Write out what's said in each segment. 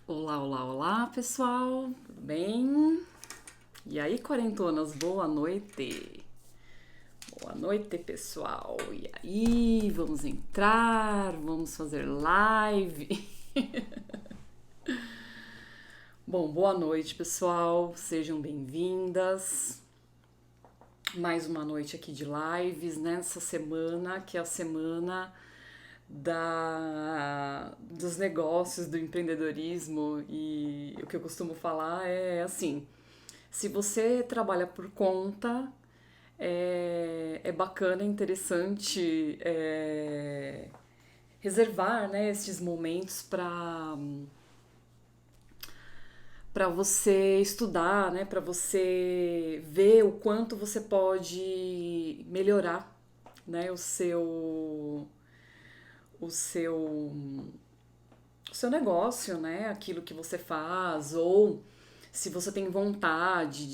Olá, olá, olá, pessoal, tudo bem? E aí, quarentonas, boa noite. Boa noite, pessoal. E aí, vamos entrar, vamos fazer live. Bom, boa noite, pessoal. Sejam bem-vindas. Mais uma noite aqui de lives nessa semana, que é a semana dos negócios, do empreendedorismo. E o que eu costumo falar é assim: se você trabalha por conta, é bacana, é interessante reservar, né, esses momentos para você estudar, né, para você ver o quanto você pode melhorar, né, o seu o seu negócio, né, aquilo que você faz, ou se você tem vontade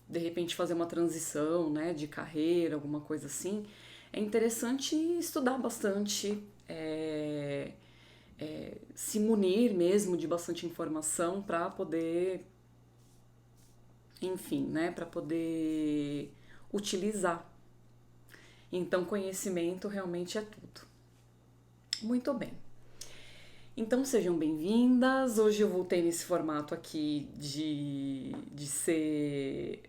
de repente fazer uma transição, né, de carreira, alguma coisa assim, é interessante estudar bastante, se munir mesmo de bastante informação para poder, enfim, né, para poder utilizar. Então, conhecimento realmente é tudo. Muito bem. Então sejam bem-vindas. Hoje eu voltei nesse formato aqui de ser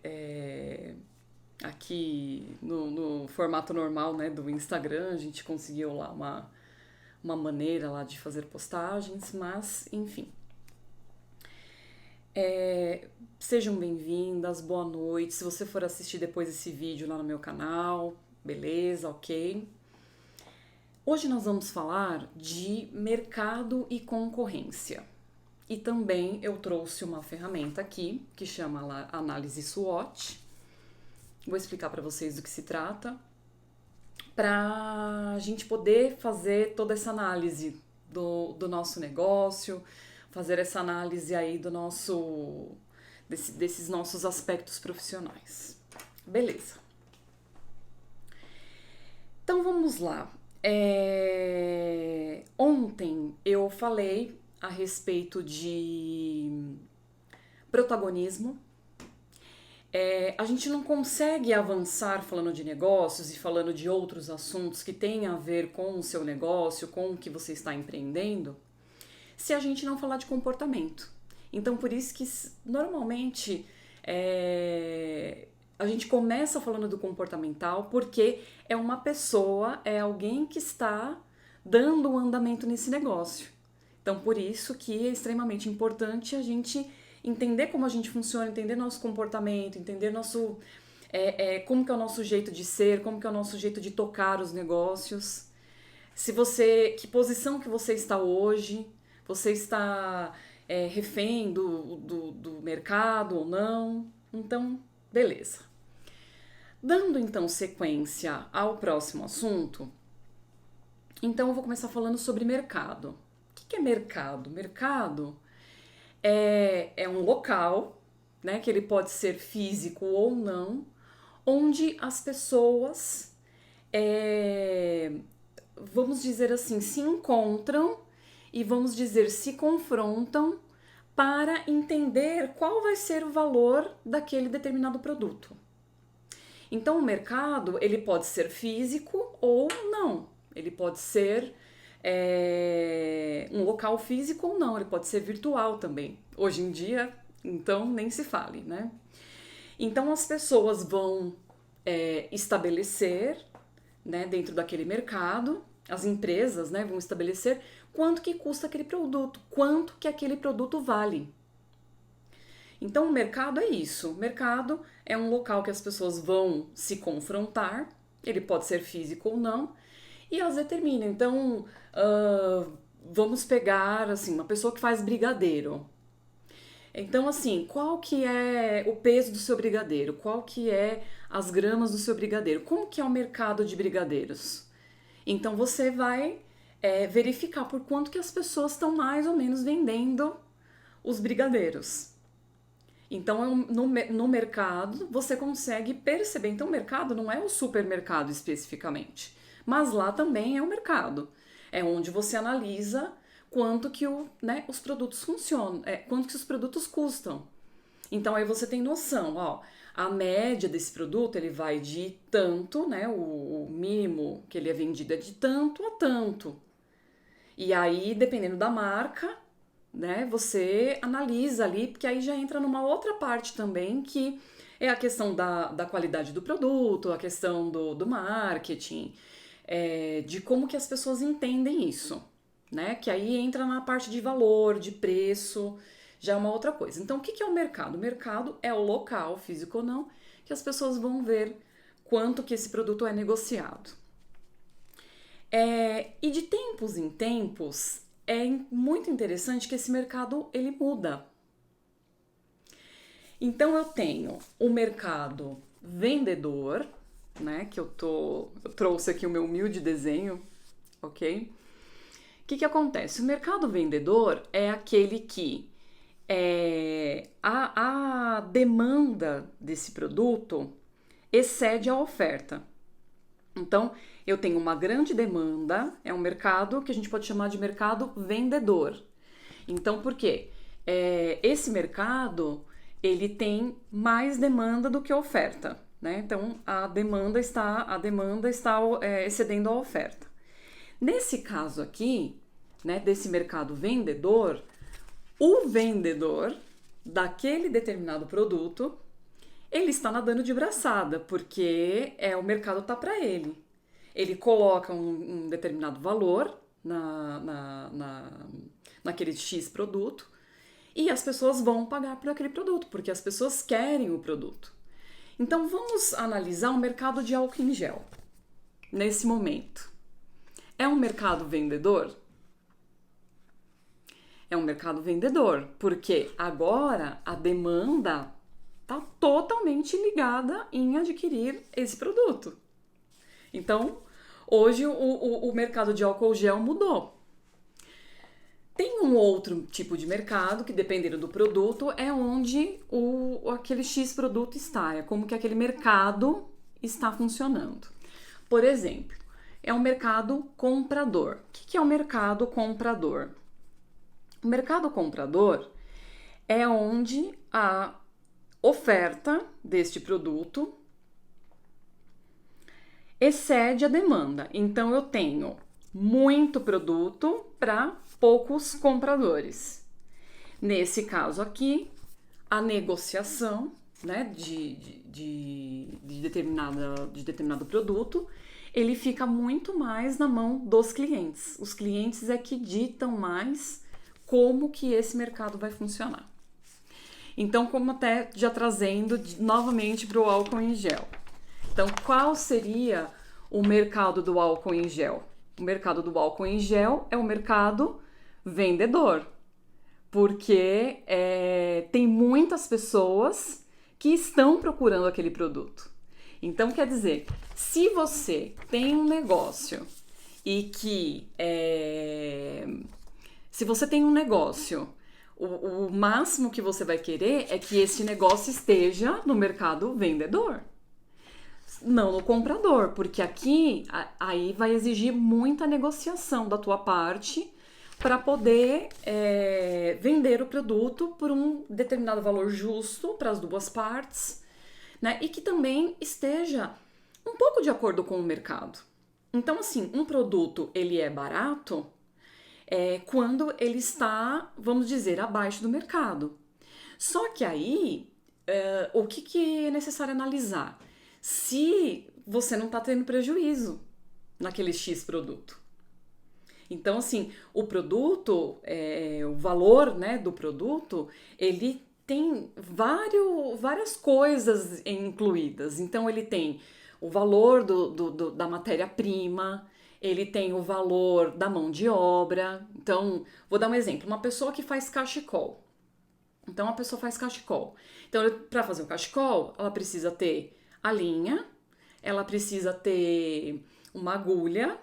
aqui no formato normal, né, do Instagram. A gente conseguiu lá uma maneira lá de fazer postagens, mas enfim. Sejam bem-vindas, boa noite. Se você for assistir depois esse vídeo lá no meu canal, beleza, ok? Hoje nós vamos falar de mercado e concorrência. E também eu trouxe uma ferramenta aqui que chama análise SWOT. Vou explicar para vocês do que se trata, para a gente poder fazer toda essa análise do nosso negócio, fazer essa análise aí desses nossos aspectos profissionais. Beleza. Então vamos lá. Ontem eu falei a respeito de protagonismo. A gente não consegue avançar falando de negócios e falando de outros assuntos que têm a ver com o seu negócio, com o que você está empreendendo, se a gente não falar de comportamento. Então, por isso que normalmente a gente começa falando do comportamental, porque é uma pessoa, é alguém que está dando um andamento nesse negócio. Então, por isso que é extremamente importante a gente entender como a gente funciona, entender nosso comportamento, entender como que é o nosso jeito de ser, como que é o nosso jeito de tocar os negócios. Que posição que você está hoje, você está refém do mercado ou não. Então, beleza. Dando então sequência ao próximo assunto, então eu vou começar falando sobre mercado. O que é mercado? Mercado é um local, né, que ele pode ser físico ou não, onde as pessoas, vamos dizer assim, se encontram e vamos dizer se confrontam para entender qual vai ser o valor daquele determinado produto. Então o mercado ele pode ser físico ou não, ele pode ser um local físico ou não, ele pode ser virtual também. Hoje em dia, então, nem se fale, né? Então as pessoas vão estabelecer, né, dentro daquele mercado, as empresas, né, vão estabelecer quanto que custa aquele produto, quanto que aquele produto vale. Então o mercado é isso, o mercado é um local que as pessoas vão se confrontar, ele pode ser físico ou não, e elas determinam. Então, vamos pegar assim uma pessoa que faz brigadeiro. Então, assim, qual que é o peso do seu brigadeiro? Qual que é as gramas do seu brigadeiro? Como que é o mercado de brigadeiros? Então, você vai verificar por quanto que as pessoas estão mais ou menos vendendo os brigadeiros. Então, no mercado, você consegue perceber. Então, o mercado não é o supermercado especificamente, mas lá também é o mercado. É onde você analisa quanto que os produtos funcionam, quanto que os produtos custam. Então aí você tem noção, ó, a média desse produto ele vai de tanto, né, o mínimo que ele é vendido é de tanto a tanto. E aí, dependendo da marca, né, você analisa ali, porque aí já entra numa outra parte também, que é a questão da qualidade do produto, a questão do marketing, de como que as pessoas entendem isso, né? Que aí entra na parte de valor, de preço, já é uma outra coisa. Então, o que é o mercado? O mercado é o local, físico ou não, que as pessoas vão ver quanto que esse produto é negociado. E de tempos em tempos, é muito interessante que esse mercado ele muda. Então eu tenho o mercado vendedor, né? Que eu trouxe aqui o meu humilde desenho, ok? O que acontece? O mercado vendedor é aquele que a demanda desse produto excede a oferta. Então, eu tenho uma grande demanda, é um mercado que a gente pode chamar de mercado vendedor. Então, por quê? Esse mercado, ele tem mais demanda do que oferta, né? Então, a demanda está excedendo a oferta. Nesse caso aqui, né, desse mercado vendedor, o vendedor daquele determinado produto ele está nadando de braçada, porque o mercado tá para ele. Ele coloca um determinado valor naquele X produto e as pessoas vão pagar por aquele produto, porque as pessoas querem o produto. Então vamos analisar o mercado de álcool em gel nesse momento. É um mercado vendedor? É um mercado vendedor, porque agora a demanda está totalmente ligada em adquirir esse produto. Então, hoje o mercado de álcool gel mudou. Tem um outro tipo de mercado que, dependendo do produto, é onde aquele X produto está, é como que aquele mercado está funcionando. Por exemplo, é um mercado comprador. O que é o mercado comprador? O mercado comprador é onde a oferta deste produto excede a demanda. Então eu tenho muito produto para poucos compradores. Nesse caso aqui, a negociação, né, de determinado produto, ele fica muito mais na mão dos clientes. Os clientes é que ditam mais como que esse mercado vai funcionar. Então, como até já trazendo novamente para o álcool em gel. Então, qual seria o mercado do álcool em gel? O mercado do álcool em gel é o mercado vendedor, porque tem muitas pessoas que estão procurando aquele produto. Então, quer dizer, se você tem um negócio e que se você tem um negócio, o máximo que você vai querer é que esse negócio esteja no mercado vendedor, não no comprador, porque aqui aí vai exigir muita negociação da tua parte para poder vender o produto por um determinado valor justo para as duas partes, né? E que também esteja um pouco de acordo com o mercado. Então, assim, um produto ele é barato quando ele está, vamos dizer, abaixo do mercado. Só que aí, o que é necessário analisar? Se você não está tendo prejuízo naquele X produto. Então, assim, o produto, o valor, né, do produto, ele tem várias coisas incluídas. Então, ele tem o valor da matéria-prima, ele tem o valor da mão de obra. Então, vou dar um exemplo. Uma pessoa que faz cachecol. Então, a pessoa faz cachecol. Então, para fazer o cachecol, ela precisa ter a linha, ela precisa ter uma agulha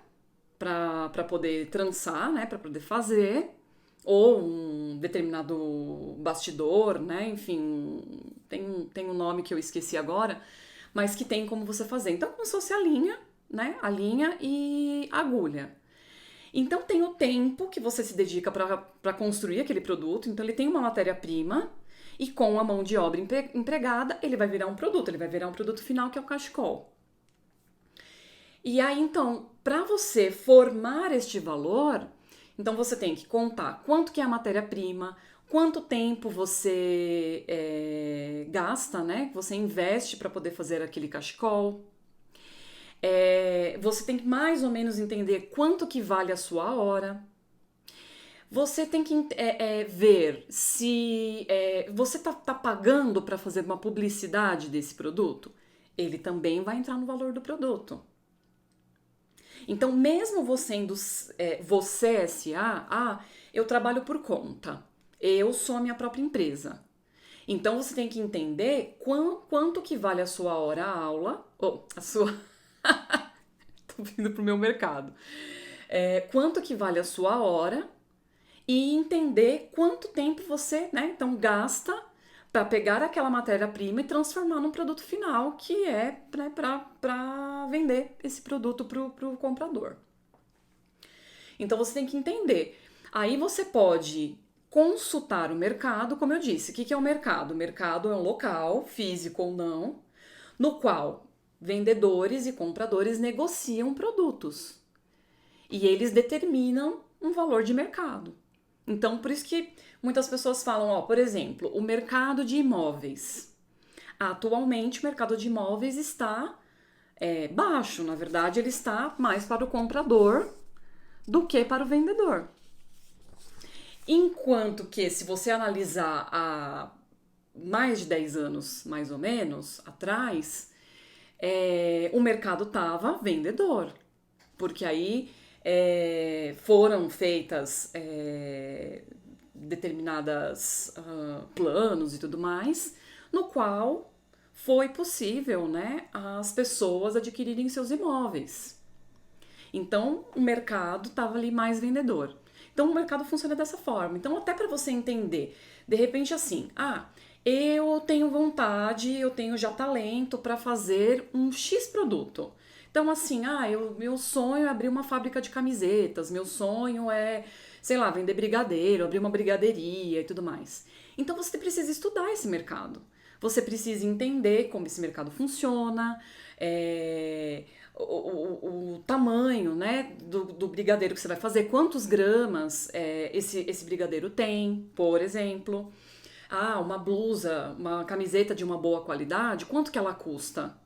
para poder trançar, né, para poder fazer, ou um determinado bastidor, né, enfim, tem um nome que eu esqueci agora, mas que tem como você fazer. Então, como se fosse a linha, né, a linha e a agulha. Então tem o tempo que você se dedica para construir aquele produto, então ele tem uma matéria-prima e com a mão de obra empregada ele vai virar um produto, ele vai virar um produto final que é o cachecol. E aí então, para você formar este valor, então você tem que contar quanto que é a matéria-prima, quanto tempo você gasta, né? Você investe para poder fazer aquele cachecol. Você tem que mais ou menos entender quanto que vale a sua hora. Você tem que ver se você tá pagando para fazer uma publicidade desse produto. Ele também vai entrar no valor do produto. Então, mesmo você sendo você SA, eu trabalho por conta. Eu sou a minha própria empresa. Então, você tem que entender quanto que vale a sua hora-aula, ou a sua... Tô vindo pro meu mercado. Quanto que vale a sua hora e entender quanto tempo você, né, então gasta para pegar aquela matéria-prima e transformar num produto final que é, né, para vender esse produto pro comprador. Então você tem que entender. Aí você pode consultar o mercado, como eu disse. O que é o mercado? O mercado é um local, físico ou não, no qual vendedores e compradores negociam produtos. E eles determinam um valor de mercado. Então, por isso que muitas pessoas falam, por exemplo, o mercado de imóveis. Atualmente, o mercado de imóveis está baixo. Na verdade, ele está mais para o comprador do que para o vendedor. Enquanto que, se você analisar há mais de 10 anos, mais ou menos, atrás, o mercado estava vendedor. Porque aí foram feitas determinadas planos e tudo mais, no qual foi possível, né, as pessoas adquirirem seus imóveis. Então, o mercado estava ali mais vendedor. Então, o mercado funciona dessa forma. Então, até para você entender, de repente assim, eu tenho vontade, eu tenho já talento para fazer um X produto. Então, assim, meu sonho é abrir uma fábrica de camisetas, meu sonho é, sei lá, vender brigadeiro, abrir uma brigadeiria e tudo mais. Então, você precisa estudar esse mercado. Você precisa entender como esse mercado funciona, o tamanho, né, do brigadeiro que você vai fazer, quantos gramas esse brigadeiro tem, por exemplo. Uma blusa, uma camiseta de uma boa qualidade, quanto que ela custa?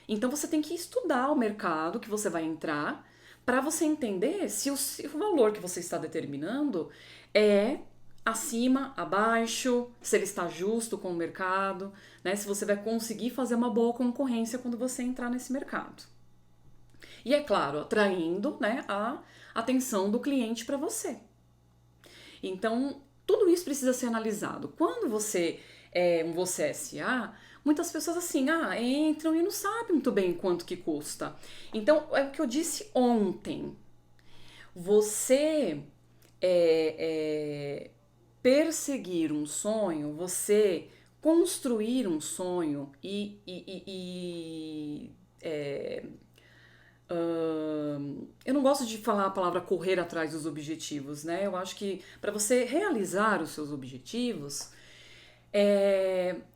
Então você tem que estudar o mercado que você vai entrar para você entender se o valor que você está determinando é acima, abaixo, se ele está justo com o mercado, né? Se você vai conseguir fazer uma boa concorrência quando você entrar nesse mercado. E é claro, atraindo, né, a atenção do cliente para você. Então, tudo isso precisa ser analisado. Quando você é um você SA, muitas pessoas assim, entram e não sabem muito bem quanto que custa. Então, é o que eu disse ontem. Você perseguir um sonho, você construir um sonho eu não gosto de falar a palavra correr atrás dos objetivos, né? Eu acho que para você realizar os seus objetivos,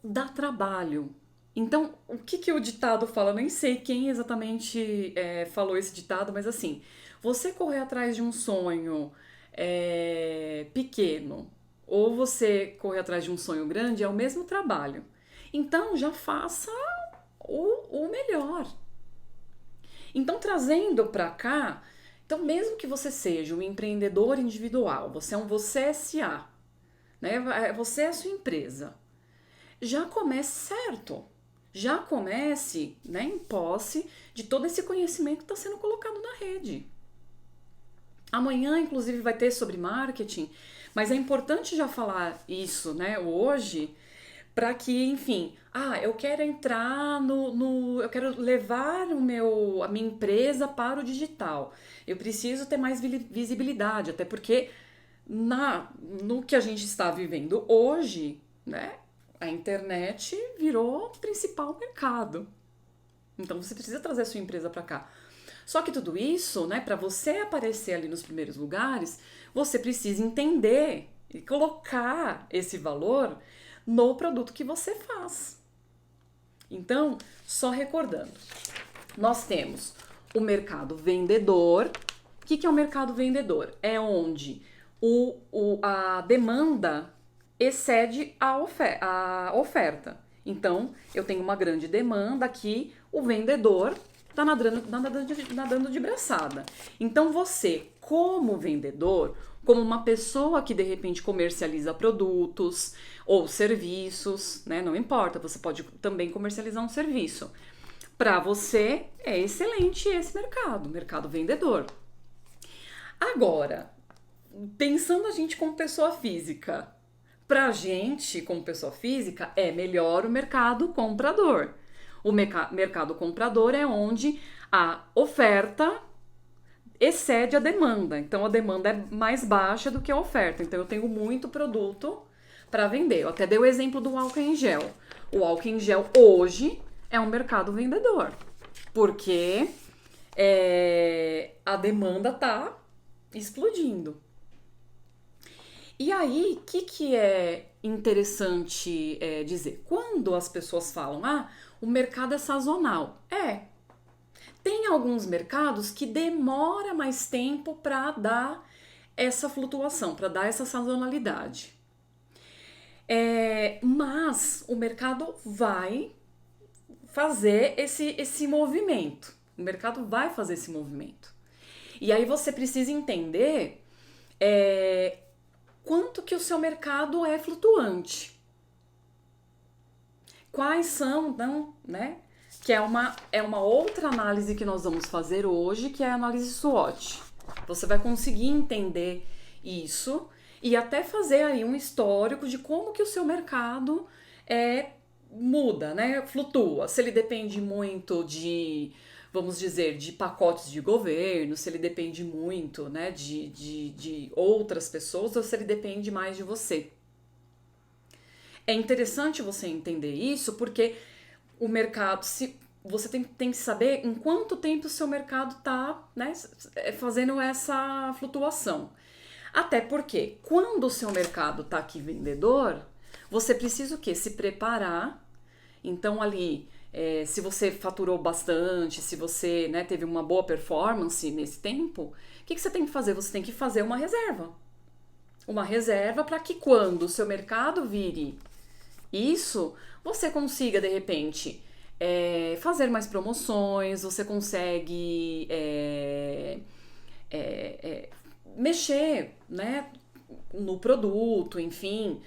dá trabalho. Então, o que o ditado fala? Eu nem sei quem exatamente falou esse ditado, mas assim, você correr atrás de um sonho pequeno ou você correr atrás de um sonho grande é o mesmo trabalho. Então, já faça o melhor. Então, trazendo para cá, então mesmo que você seja um empreendedor individual, você é um você SA, né? Você é a sua empresa. Já comece certo. Já comece, né, em posse de todo esse conhecimento que está sendo colocado na rede. Amanhã, inclusive, vai ter sobre marketing, mas é importante já falar isso, né, hoje, para que, enfim, eu quero entrar eu quero levar a minha empresa para o digital. Eu preciso ter mais visibilidade, até porque no que a gente está vivendo hoje, né, a internet virou o principal mercado. Então você precisa trazer a sua empresa para cá. Só que tudo isso, né, para você aparecer ali nos primeiros lugares, você precisa entender e colocar esse valor no produto que você faz. Então, só recordando, nós temos o mercado vendedor. O que é o mercado vendedor? É onde a demanda excede a oferta. Então, eu tenho uma grande demanda aqui, o vendedor está nadando de braçada. Então, você, como vendedor, como uma pessoa que de repente comercializa produtos ou serviços, né? Não importa, você pode também comercializar um serviço. Para você é excelente esse mercado vendedor. Agora, pensando a gente como pessoa física, pra gente como pessoa física é melhor o mercado comprador. O mercado comprador é onde a oferta excede a demanda. Então a demanda é mais baixa do que a oferta. Então eu tenho muito produto para vender. Eu até dei o exemplo do álcool em gel. O álcool em gel hoje é um mercado vendedor, porque a demanda tá explodindo. E aí, o que é interessante dizer? Quando as pessoas falam, o mercado é sazonal. Tem alguns mercados que demora mais tempo para dar essa flutuação, para dar essa sazonalidade. Mas o mercado vai fazer esse movimento. O mercado vai fazer esse movimento. E aí você precisa entender quanto que o seu mercado é flutuante. Quais são, não, né? Que é uma outra análise que nós vamos fazer hoje, que é a análise SWOT. Você vai conseguir entender isso e até fazer aí um histórico de como que o seu mercado muda, né? Flutua. Se ele depende muito de, vamos dizer, de pacotes de governo, se ele depende muito, né, de outras pessoas, ou se ele depende mais de você. É interessante você entender isso, porque o mercado, você tem que saber em quanto tempo o seu mercado está, né, fazendo essa flutuação. Até porque, quando o seu mercado está aqui vendedor, você precisa o quê? Se preparar. Então, ali, se você faturou bastante, se você, né, teve uma boa performance nesse tempo, o que você tem que fazer? Você tem que fazer uma reserva. Uma reserva para que quando o seu mercado vire isso, você consiga, de repente, fazer mais promoções, você consegue mexer, né, no produto, enfim,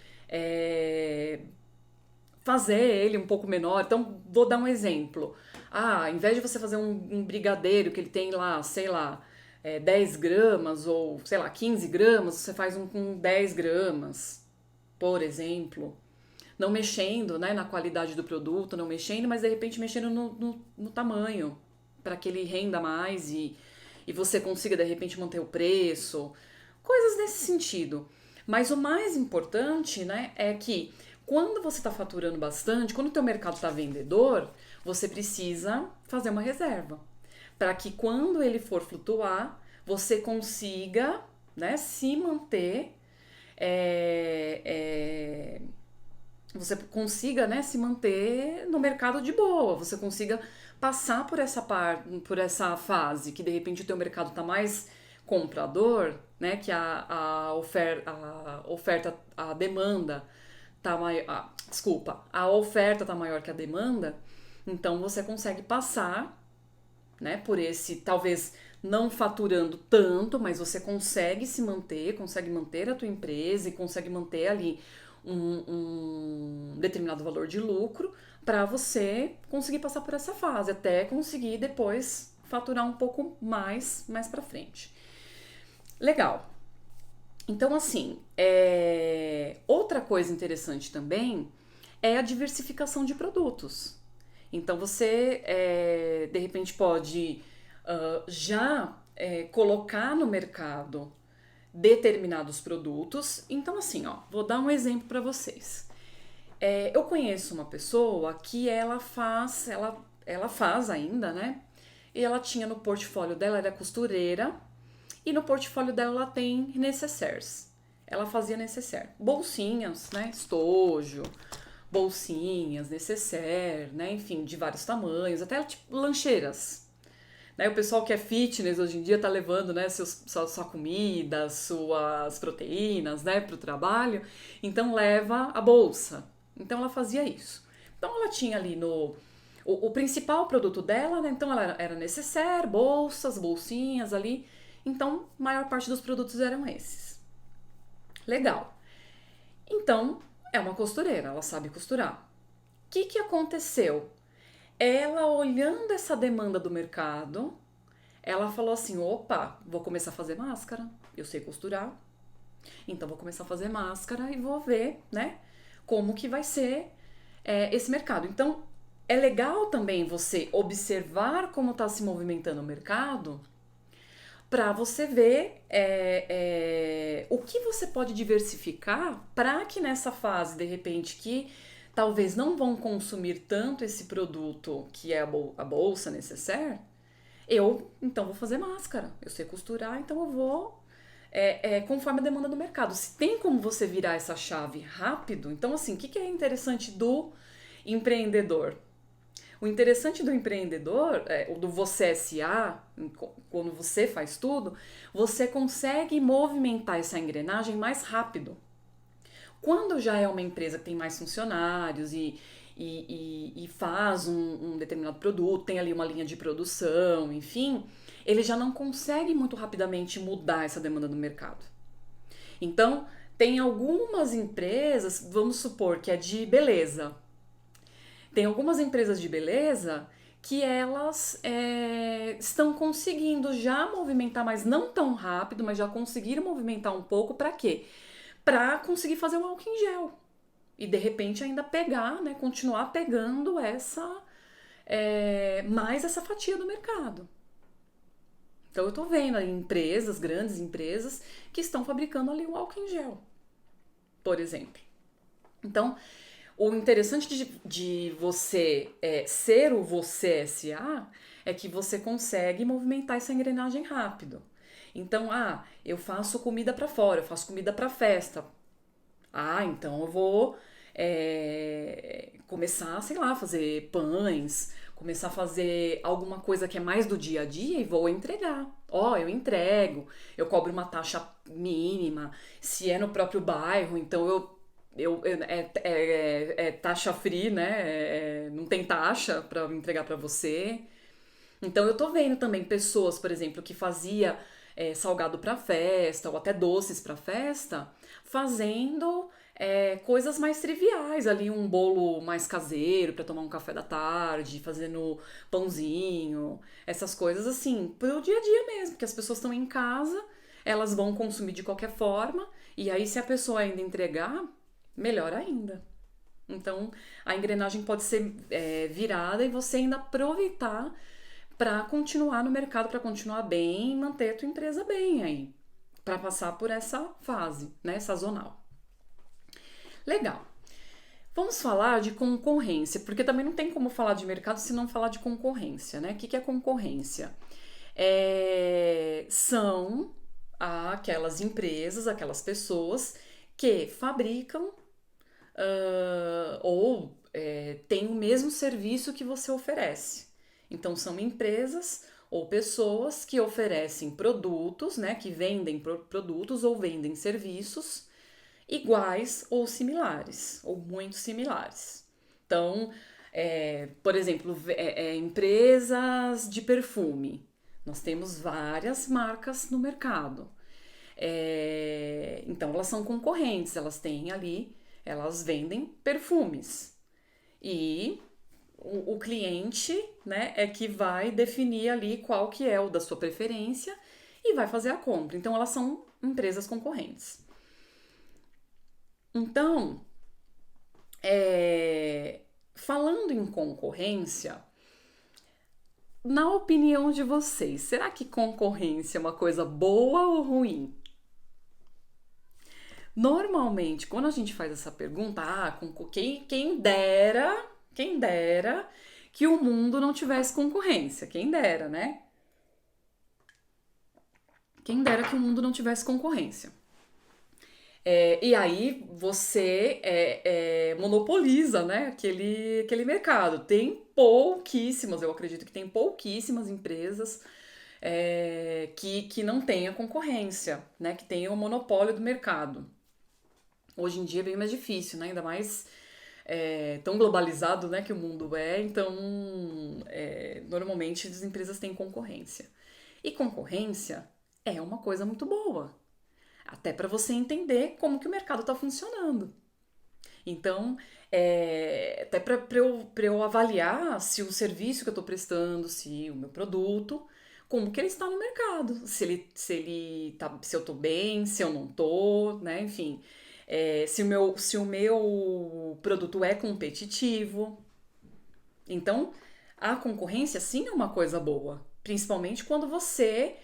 fazer ele um pouco menor. Então, vou dar um exemplo. Ao invés de você fazer um brigadeiro que ele tem lá, sei lá, 10 gramas ou, sei lá, 15 gramas, você faz um com 10 gramas, por exemplo. Não mexendo, né, na qualidade do produto, não mexendo, mas de repente mexendo no tamanho, para que ele renda mais e você consiga de repente manter o preço, coisas nesse sentido. Mas o mais importante, né, é que quando você está faturando bastante, quando o teu mercado está vendedor, você precisa fazer uma reserva, para que quando ele for flutuar, você consiga, né, se manter você consiga, né, se manter no mercado de boa, você consiga passar por essa fase que de repente o teu mercado está mais comprador, né, que a oferta, a demanda tá maior, a oferta está maior que a demanda, então você consegue passar, né, por esse, talvez não faturando tanto, mas você consegue se manter, consegue manter a tua empresa e consegue manter ali um determinado valor de lucro para você conseguir passar por essa fase, até conseguir depois faturar um pouco mais para frente. Legal. Então, assim, outra coisa interessante também é a diversificação de produtos. Então, você, de repente, pode já colocar no mercado determinados produtos. Então, assim, vou dar um exemplo para vocês. Eu conheço uma pessoa que ela faz ainda, né, e ela tinha no portfólio dela, ela era costureira, e no portfólio dela ela tem necessaires. Ela fazia necessaire, bolsinhas, né, estojo, bolsinhas, necessaire, né, enfim, de vários tamanhos, até tipo lancheiras. Né, o pessoal que é fitness hoje em dia tá levando, né, sua comida, suas proteínas, né, pro trabalho, então leva a bolsa. Então ela fazia isso. Então ela tinha ali no o principal produto dela, né, então ela era necessaire, bolsas, bolsinhas ali. Então, a maior parte dos produtos eram esses. Legal. Então, é uma costureira, ela sabe costurar. O que aconteceu? Ela olhando essa demanda do mercado, ela falou assim: opa, vou começar a fazer máscara. Eu sei costurar, então vou começar a fazer máscara e vou ver, né, como que vai ser esse mercado. Então, é legal também você observar como está se movimentando o mercado para você ver o que você pode diversificar para que nessa fase, de repente, que talvez não vão consumir tanto esse produto que é a bolsa necessaire, eu então vou fazer máscara. Eu sei costurar, então eu vou conforme a demanda do mercado. Se tem como você virar essa chave rápido, então assim, o que é interessante do empreendedor? O interessante do empreendedor, do você SA, quando você faz tudo, você consegue movimentar essa engrenagem mais rápido. Quando já é uma empresa que tem mais funcionários e faz um determinado produto, tem ali uma linha de produção, enfim, ele já não consegue muito rapidamente mudar essa demanda do mercado. Então, tem algumas empresas, vamos supor que é de beleza. Tem algumas empresas de beleza que elas estão conseguindo já movimentar, mas não tão rápido, mas já conseguiram movimentar um pouco. Para quê? Para conseguir fazer um álcool em gel. E de repente ainda pegar, né, continuar pegando mais essa fatia do mercado. Então eu tô vendo aí empresas, grandes empresas, que estão fabricando ali o álcool em gel, por exemplo. Então, o interessante de você ser o você SA é que você consegue movimentar essa engrenagem rápido. Então, eu faço comida para fora, eu faço comida para festa. Então eu vou começar, sei lá, fazer pães, começar a fazer alguma coisa que é mais do dia a dia e vou entregar. Eu entrego, eu cobro uma taxa mínima. Se é no próprio bairro, então é taxa free, né? Não tem taxa para entregar para você. Então eu tô vendo também pessoas, por exemplo, que fazia salgado para festa ou até doces para festa, fazendo coisas mais triviais, ali um bolo mais caseiro para tomar um café da tarde, fazendo pãozinho, essas coisas assim, pro dia a dia mesmo, que as pessoas estão em casa, elas vão consumir de qualquer forma, e aí se a pessoa ainda entregar, melhor ainda. Então, a engrenagem pode ser virada e você ainda aproveitar para continuar no mercado, para continuar bem e manter a tua empresa bem aí, para passar por essa fase, né, sazonal. Legal. Vamos falar de concorrência, porque também não tem como falar de mercado se não falar de concorrência, né? O que é concorrência? São aquelas empresas, aquelas pessoas que fabricam ou têm o mesmo serviço que você oferece. Então, são empresas ou pessoas que oferecem produtos, né, que vendem produtos ou vendem serviços iguais ou similares, ou muito similares. Então, por exemplo, empresas de perfume. Nós temos várias marcas no mercado. Então, elas são concorrentes, elas têm ali, elas vendem perfumes. E o cliente, né, é que vai definir ali qual que é o da sua preferência e vai fazer a compra. Então, elas são empresas concorrentes. Então, falando em concorrência, na opinião de vocês, será que concorrência é uma coisa boa ou ruim? Normalmente, quando a gente faz essa pergunta, quem dera que o mundo não tivesse concorrência. Quem dera, né? Quem dera que o mundo não tivesse concorrência. E aí você monopoliza, né, aquele mercado. Tem pouquíssimas, eu acredito que tem pouquíssimas empresas que não tenha concorrência, né, que tenham o monopólio do mercado. Hoje em dia é bem mais difícil, né, ainda mais tão globalizado, né, que o mundo então normalmente as empresas têm concorrência. E concorrência é uma coisa muito boa, até para você entender como que o mercado está funcionando. Então, até para eu avaliar se o serviço que eu estou prestando, se o meu produto, como que ele está no mercado, se eu estou bem, se eu não estou, né? Enfim, se o meu produto é competitivo. Então, a concorrência sim é uma coisa boa, principalmente quando você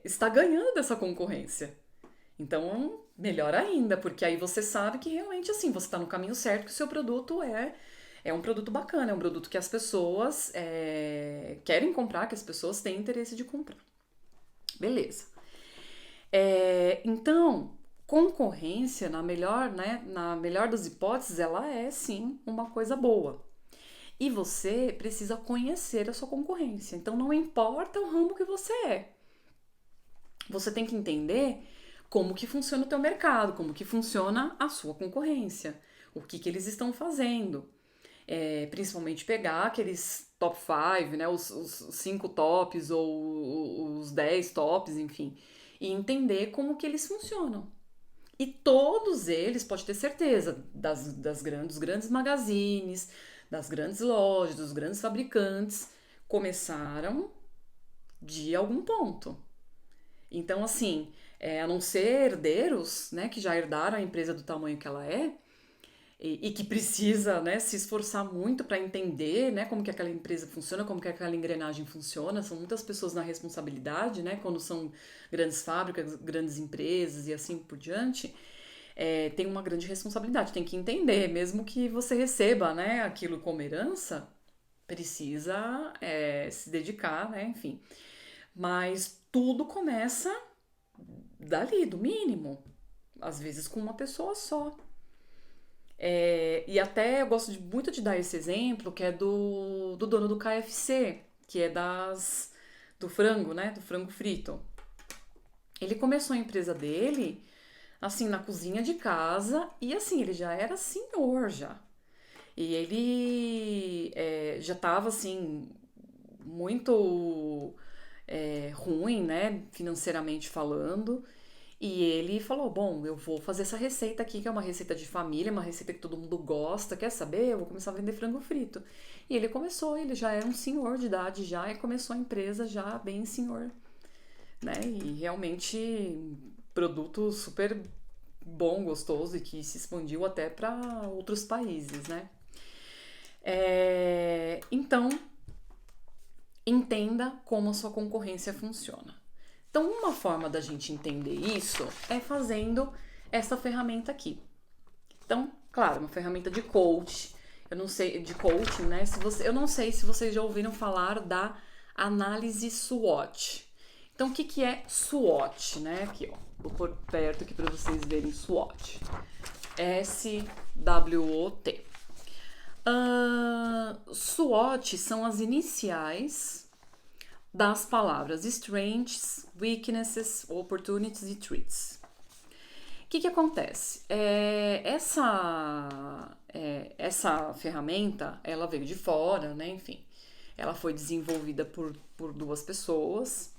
está ganhando dessa concorrência. Então, melhor ainda, porque aí você sabe que realmente assim, você está no caminho certo, que o seu produto é um produto bacana, é um produto que as pessoas querem comprar, que as pessoas têm interesse de comprar. Beleza. Então, concorrência, na melhor das hipóteses, ela é sim uma coisa boa. E você precisa conhecer a sua concorrência. Então, não importa o ramo que você você tem que entender como que funciona o teu mercado, como que funciona a sua concorrência, o que eles estão fazendo. Principalmente pegar aqueles top 5, né, os 5 tops ou os 10 tops, enfim, e entender como que eles funcionam. E todos eles, pode ter certeza, dos grandes magazines, das grandes lojas, dos grandes fabricantes, começaram de algum ponto. Então, assim, a não ser herdeiros, né, que já herdaram a empresa do tamanho que ela e que precisa, né, se esforçar muito para entender, né, como que aquela empresa funciona, como que aquela engrenagem funciona. São muitas pessoas na responsabilidade, né, quando são grandes fábricas, grandes empresas e assim por diante. Tem uma grande responsabilidade, tem que entender, mesmo que você receba, né, aquilo como herança, precisa se dedicar, né, enfim. Mas tudo começa dali, do mínimo, às vezes com uma pessoa só. E até eu gosto muito de dar esse exemplo, que é do dono do KFC, que é do frango, né, do frango frito. Ele começou a empresa dele assim, na cozinha de casa, e assim, ele já era senhor já. E ele já estava assim, muito ruim, né, financeiramente falando. E ele falou: bom, eu vou fazer essa receita aqui, que é uma receita de família, uma receita que todo mundo gosta, quer saber? Eu vou começar a vender frango frito. E ele começou, ele já era um senhor de idade já, e começou a empresa já bem senhor, né? E realmente produto super bom, gostoso e que se expandiu até para outros países, né? Então, entenda como a sua concorrência funciona. Então, uma forma da gente entender isso é fazendo essa ferramenta aqui. Então, claro, uma ferramenta de coach. Eu não sei, de coaching, né? Eu não sei se vocês já ouviram falar da análise SWOT. Então, o que é SWOT, né? Aqui, ó. Vou pôr perto aqui para vocês verem SWOT. SWOT. SWOT são as iniciais das palavras strengths, weaknesses, opportunities e threats. O que acontece? Essa ferramenta, ela veio de fora, né? Enfim, ela foi desenvolvida por duas pessoas.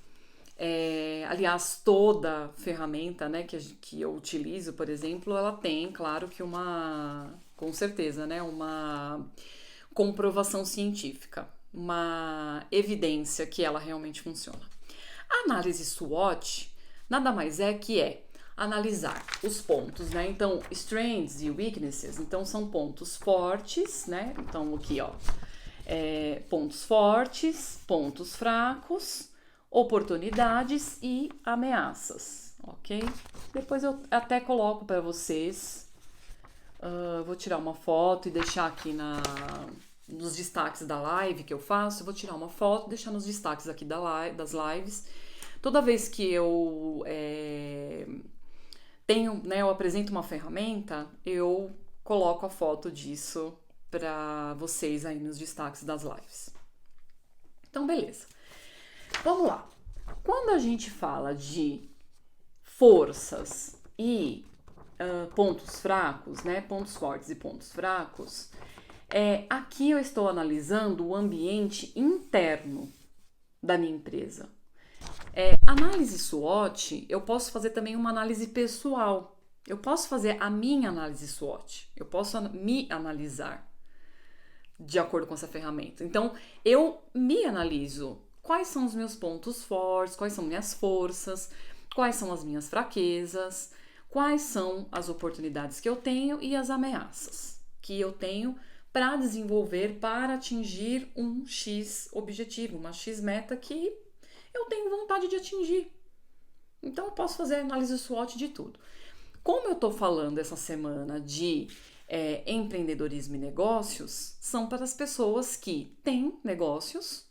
Aliás, toda ferramenta, né, que eu utilizo, por exemplo, ela tem, claro que com certeza, né, uma comprovação científica, uma evidência que ela realmente funciona. A análise SWOT nada mais que analisar os pontos, né? Então, strengths e weaknesses, então são pontos fortes, né? Então, aqui, ó, pontos fortes, pontos fracos, oportunidades e ameaças, ok? Depois eu até coloco para vocês. Vou tirar uma foto e deixar aqui nos destaques da live que eu faço, eu vou tirar uma foto, deixar nos destaques aqui das lives. Toda vez que eu eu apresento uma ferramenta, eu coloco a foto disso para vocês aí nos destaques das lives. Então, beleza. Vamos lá. Quando a gente fala de forças e pontos fracos, né? Pontos fortes e pontos fracos, aqui eu estou analisando o ambiente interno da minha empresa. Análise SWOT, eu posso fazer também uma análise pessoal. Eu posso fazer a minha análise SWOT. Eu posso me analisar de acordo com essa ferramenta. Então, eu me analiso. Quais são os meus pontos fortes? Quais são minhas forças? Quais são as minhas fraquezas? Quais são as oportunidades que eu tenho e as ameaças que eu tenho para desenvolver, para atingir um X objetivo, uma X meta que eu tenho vontade de atingir. Então, eu posso fazer análise SWOT de tudo. Como eu estou falando essa semana de empreendedorismo e negócios, são para as pessoas que têm negócios,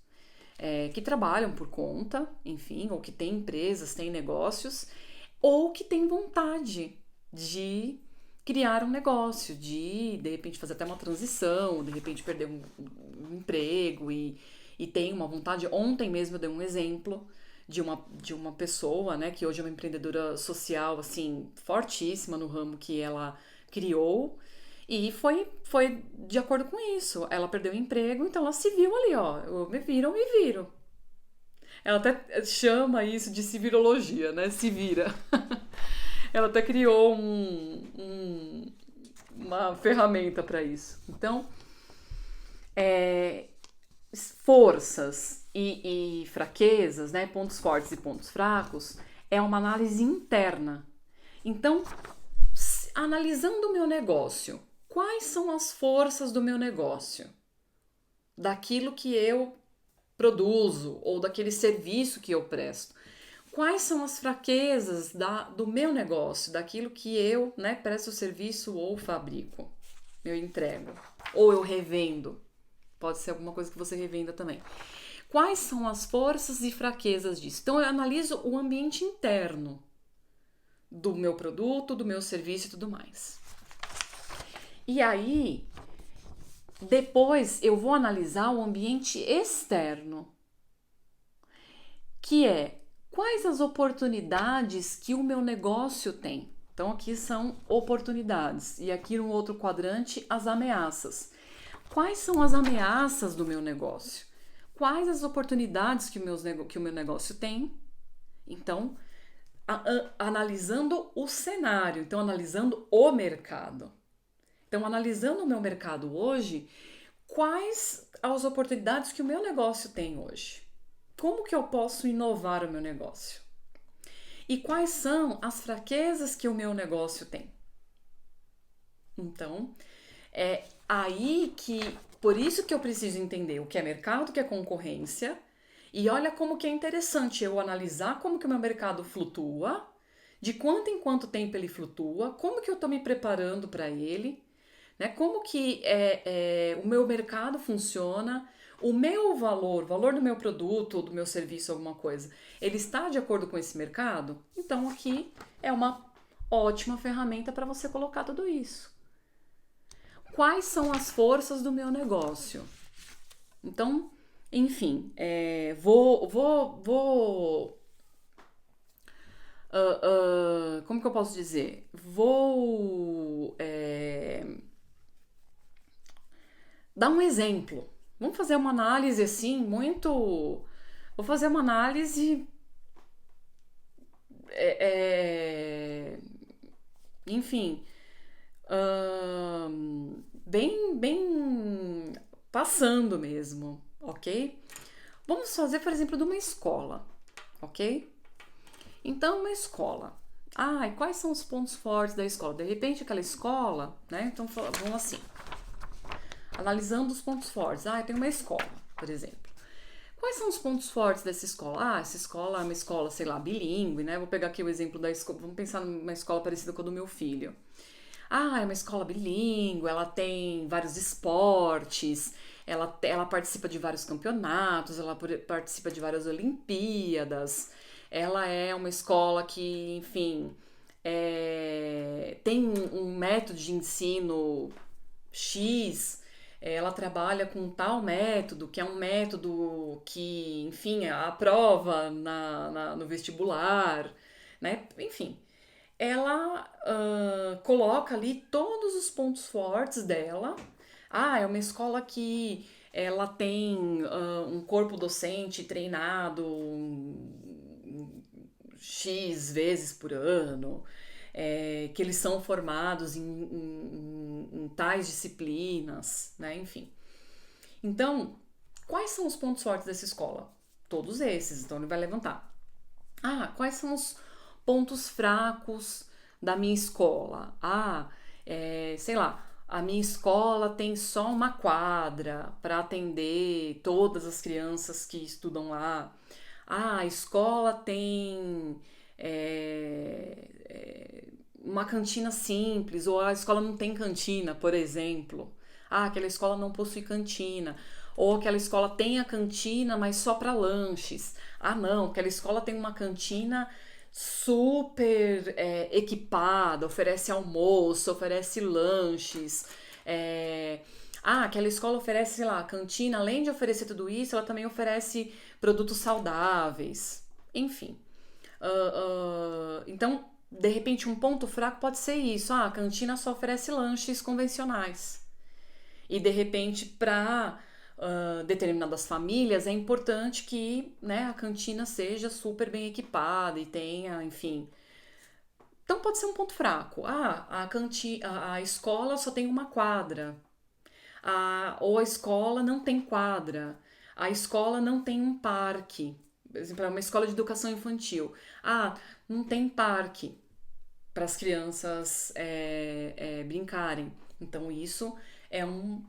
que trabalham por conta, enfim, ou que têm empresas, têm negócios, ou que têm vontade de criar um negócio, de repente fazer até uma transição, de repente perder um emprego e tem uma vontade. Ontem mesmo eu dei um exemplo de uma pessoa, né, que hoje é uma empreendedora social, assim, fortíssima no ramo que ela criou, e foi de acordo com isso. Ela perdeu o emprego, então ela se viu ali, ó, eu me viro. Ela até chama isso de civirologia, né, se vira. Ela até criou uma ferramenta para isso. Então, forças e fraquezas, né, pontos fortes e pontos fracos, é uma análise interna. Então, analisando o meu negócio, quais são as forças do meu negócio? Daquilo que eu produzo ou daquele serviço que eu presto. Quais são as fraquezas do meu negócio, daquilo que eu, né, presto serviço ou fabrico, eu entrego, ou eu revendo. Pode ser alguma coisa que você revenda também. Quais são as forças e fraquezas disso? Então, eu analiso o ambiente interno do meu produto, do meu serviço e tudo mais. E aí, depois eu vou analisar o ambiente externo, que é quais as oportunidades que o meu negócio tem. Então, aqui são oportunidades e aqui no outro quadrante as ameaças. Quais são as ameaças do meu negócio? Quais as oportunidades que o meu negócio tem? Então, analisando o cenário, então analisando o mercado. Então, analisando o meu mercado hoje, quais as oportunidades que o meu negócio tem hoje? Como que eu posso inovar o meu negócio? E quais são as fraquezas que o meu negócio tem? Então, é aí que, por isso que eu preciso entender o que é mercado, o que é concorrência, e olha como que é interessante eu analisar como que o meu mercado flutua, de quanto em quanto tempo ele flutua, como que eu estou me preparando para ele, né? Como que o meu mercado funciona, o meu valor, o valor do meu produto ou do meu serviço, alguma coisa, ele está de acordo com esse mercado? Então aqui é uma ótima ferramenta para você colocar tudo isso. Quais são as forças do meu negócio? Então, enfim, como que eu posso dizer? Vou dar um exemplo. Vamos fazer uma análise assim, muito... Vou fazer uma análise... enfim... bem passando mesmo, ok? Vamos fazer, por exemplo, de uma escola, ok? Então, uma escola. E quais são os pontos fortes da escola? De repente, aquela escola, né? Então, vamos assim, analisando os pontos fortes. Tem uma escola, por exemplo. Quais são os pontos fortes dessa escola? Essa escola é uma escola, sei lá, bilíngue, né? Vou pegar aqui o exemplo da escola, vamos pensar numa escola parecida com a do meu filho. É uma escola bilíngue, ela tem vários esportes, ela participa de vários campeonatos, ela participa de várias Olimpíadas, ela é uma escola que, enfim, tem um método de ensino X, ela trabalha com tal método, que é um método que, enfim, aprova no vestibular, né? Enfim, ela coloca ali todos os pontos fortes dela. Ah, é uma escola que ela tem um corpo docente treinado X vezes por ano, que eles são formados em tais disciplinas, né? Enfim. Então, quais são os pontos fortes dessa escola? Todos esses, então ele vai levantar. Ah, quais são os pontos fracos da minha escola? Ah, sei lá, a minha escola tem só uma quadra para atender todas as crianças que estudam lá. Ah, a escola tem uma cantina simples, ou a escola não tem cantina, por exemplo. Ah, aquela escola não possui cantina. Ou aquela escola tem a cantina, mas só para lanches. Ah, não, aquela escola tem uma cantina super equipada, oferece almoço, oferece lanches. Aquela escola oferece, sei lá, cantina, além de oferecer tudo isso, ela também oferece produtos saudáveis. Enfim. Então, de repente, um ponto fraco pode ser isso. Ah, a cantina só oferece lanches convencionais. E de repente, para determinadas famílias, é importante que, né, a cantina seja super bem equipada e tenha, enfim. Então pode ser um ponto fraco. Ah, a escola só tem uma quadra. Ou a escola não tem quadra. A escola não tem um parque. Por exemplo, é uma escola de educação infantil. Ah, não tem parque para as crianças brincarem. Então isso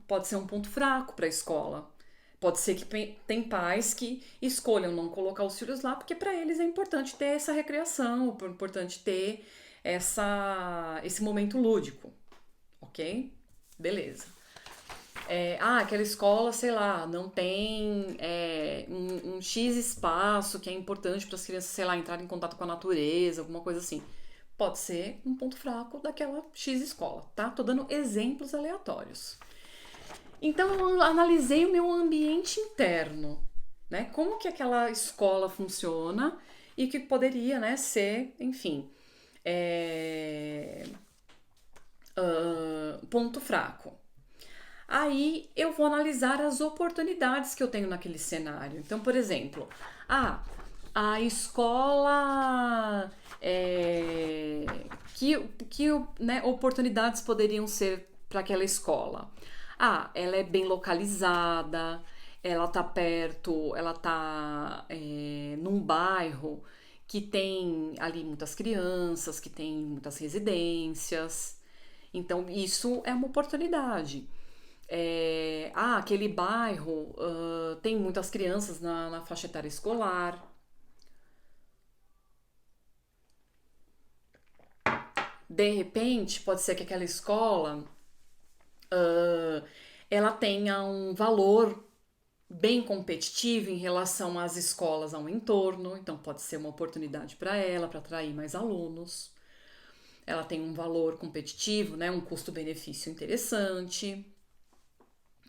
pode ser um ponto fraco para a escola. Pode ser que tem pais que escolham não colocar os filhos lá porque para eles é importante ter essa recreação, é importante ter esse momento lúdico, ok? Beleza. Aquela escola, sei lá, não tem um X espaço que é importante para as crianças, sei lá, entrarem em contato com a natureza, alguma coisa assim. Pode ser um ponto fraco daquela X escola, tá? Tô dando exemplos aleatórios. Então eu analisei o meu ambiente interno, né? Como que aquela escola funciona e que poderia, né, ser, enfim, ponto fraco. Aí eu vou analisar as oportunidades que eu tenho naquele cenário. Então, por exemplo, a escola que né, oportunidades poderiam ser para aquela escola? Ela é bem localizada, ela tá perto, ela tá num bairro que tem ali muitas crianças, que tem muitas residências. Então, isso é uma oportunidade. Aquele bairro tem muitas crianças na faixa etária escolar. De repente, pode ser que aquela escola ela tenha um valor bem competitivo em relação às escolas ao entorno, então pode ser uma oportunidade para ela, para atrair mais alunos. Ela tem um valor competitivo, né, um custo-benefício interessante,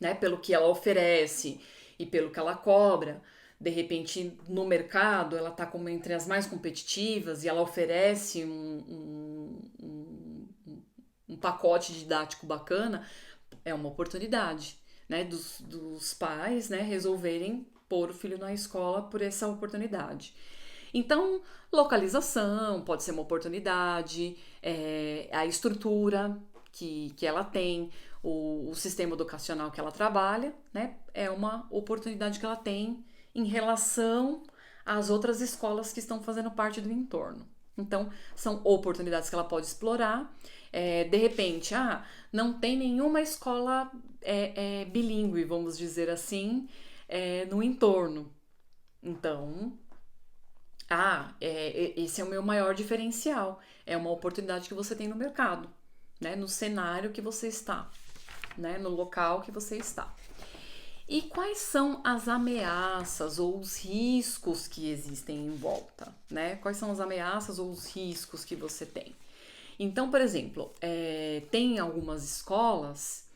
né, pelo que ela oferece e pelo que ela cobra. De repente, no mercado, ela está como entre as mais competitivas e ela oferece um pacote didático bacana, é uma oportunidade, né, dos pais, né, resolverem pôr o filho na escola por essa oportunidade. Então, localização pode ser uma oportunidade, a estrutura que ela tem, o sistema educacional que ela trabalha, né, é uma oportunidade que ela tem em relação às outras escolas que estão fazendo parte do entorno. Então, são oportunidades que ela pode explorar. De repente, não tem nenhuma escola bilíngue, vamos dizer assim, no entorno. Então, esse é o meu maior diferencial. É uma oportunidade que você tem no mercado, né? No cenário que você está, né? No local que você está. E quais são as ameaças ou os riscos que existem em volta, né? Quais são as ameaças ou os riscos que você tem? Então, por exemplo, tem algumas escolas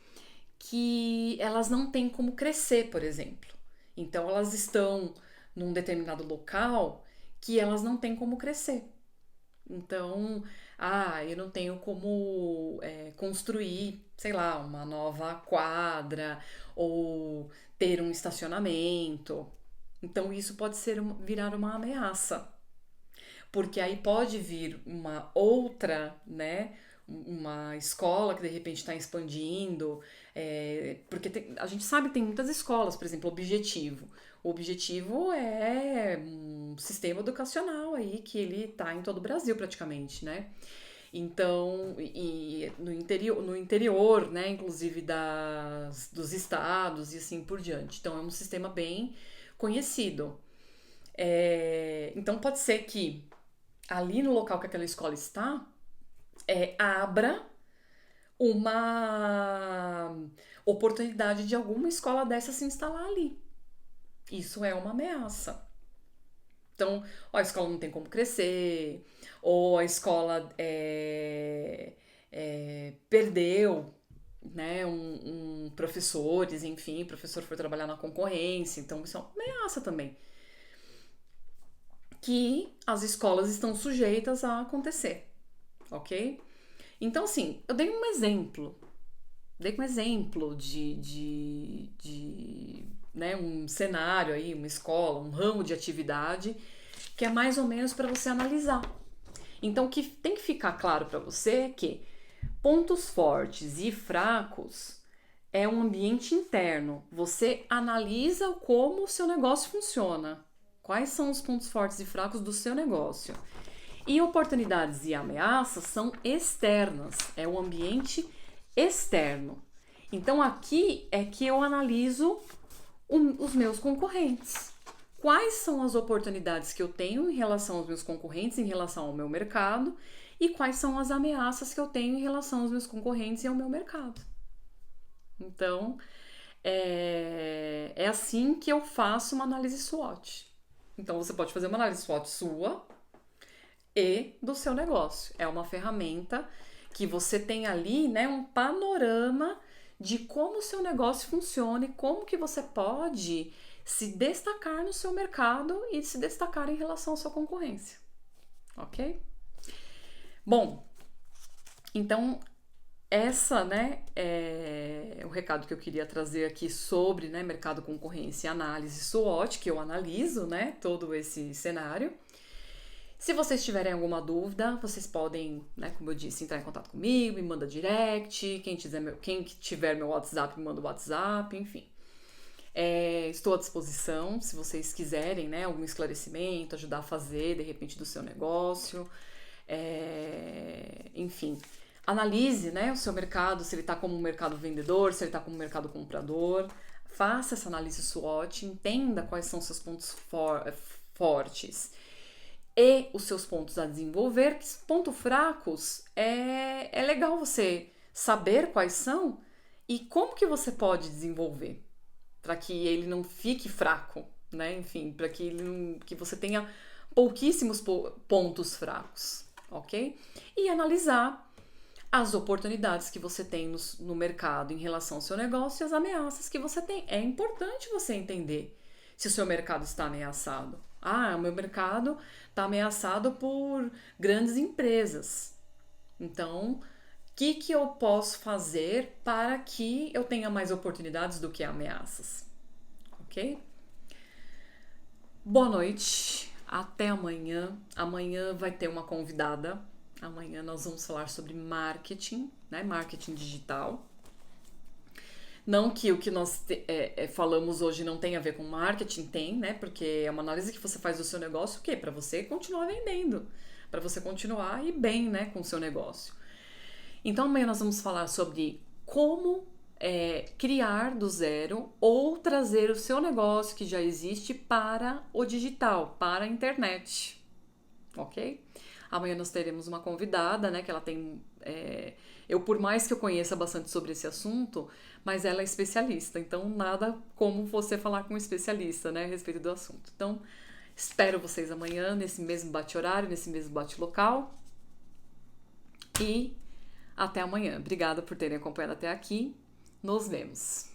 que elas não têm como crescer, por exemplo. Então, elas estão num determinado local que elas não têm como crescer. Então, eu não tenho como construir, sei lá, uma nova quadra ou ter um estacionamento. Então, isso pode virar uma ameaça, porque aí pode vir uma outra, né? Uma escola que de repente está expandindo, porque a gente sabe que tem muitas escolas, por exemplo, Objetivo. O Objetivo é um sistema educacional aí que ele está em todo o Brasil praticamente, né? Então, e no interior, né, inclusive dos estados e assim por diante. Então, é um sistema bem conhecido. Então, pode ser que ali no local que aquela escola está, abra uma oportunidade de alguma escola dessa se instalar ali. Isso é uma ameaça. Então, a escola não tem como crescer, ou a escola perdeu, né, professores, enfim, o professor foi trabalhar na concorrência, então isso é uma ameaça também. Que as escolas estão sujeitas a acontecer, ok? Então, assim, eu dei um exemplo de né, um cenário aí, uma escola, um ramo de atividade que é mais ou menos para você analisar. Então, o que tem que ficar claro para você é que pontos fortes e fracos é um ambiente interno. Você analisa como o seu negócio funciona. Quais são os pontos fortes e fracos do seu negócio? E oportunidades e ameaças são externas, é o ambiente externo. Então aqui é que eu analiso os meus concorrentes. Quais são as oportunidades que eu tenho em relação aos meus concorrentes, em relação ao meu mercado, e quais são as ameaças que eu tenho em relação aos meus concorrentes e ao meu mercado. Então, é assim que eu faço uma análise SWOT. Então, você pode fazer uma análise SWOT sua e do seu negócio. É uma ferramenta que você tem ali, né, um panorama de como o seu negócio funciona e como que você pode se destacar no seu mercado e se destacar em relação à sua concorrência, ok? Bom, então essa, né, é o recado que eu queria trazer aqui sobre, né, mercado, concorrência e análise SWOT, que eu analiso, né, todo esse cenário. Se vocês tiverem alguma dúvida, vocês podem, né, como eu disse, entrar em contato comigo, me manda direct, quem tiver meu WhatsApp, me manda o WhatsApp, enfim. Estou à disposição, se vocês quiserem, né, algum esclarecimento, ajudar a fazer, de repente, do seu negócio. Enfim, analise, né, o seu mercado, se ele está como um mercado vendedor, se ele está como um mercado comprador. Faça essa análise SWOT, entenda quais são seus pontos fortes e os seus pontos a desenvolver. Pontos fracos é legal você saber quais são e como que você pode desenvolver para que ele não fique fraco, né? Enfim, para que você tenha pouquíssimos pontos fracos, ok? E analisar as oportunidades que você tem no mercado em relação ao seu negócio e as ameaças que você tem. É importante você entender se o seu mercado está ameaçado. O meu mercado está ameaçado por grandes empresas. Então, o que eu posso fazer para que eu tenha mais oportunidades do que ameaças? Ok? Boa noite, até amanhã. Amanhã vai ter uma convidada. Amanhã nós vamos falar sobre marketing, né? Marketing digital. Não que o que nós falamos hoje não tenha a ver com marketing, tem, né? Porque é uma análise que você faz do seu negócio, o quê? Para você continuar vendendo, para você continuar a ir bem, né, com o seu negócio. Então amanhã nós vamos falar sobre como criar do zero ou trazer o seu negócio que já existe para o digital, para a internet, ok? Amanhã nós teremos uma convidada, né, que ela tem Eu, por mais que eu conheça bastante sobre esse assunto, mas ela é especialista, então nada como você falar com um especialista, né, a respeito do assunto. Então, espero vocês amanhã, nesse mesmo bate-horário, nesse mesmo bate-local. E até amanhã. Obrigada por terem acompanhado até aqui. Nos vemos.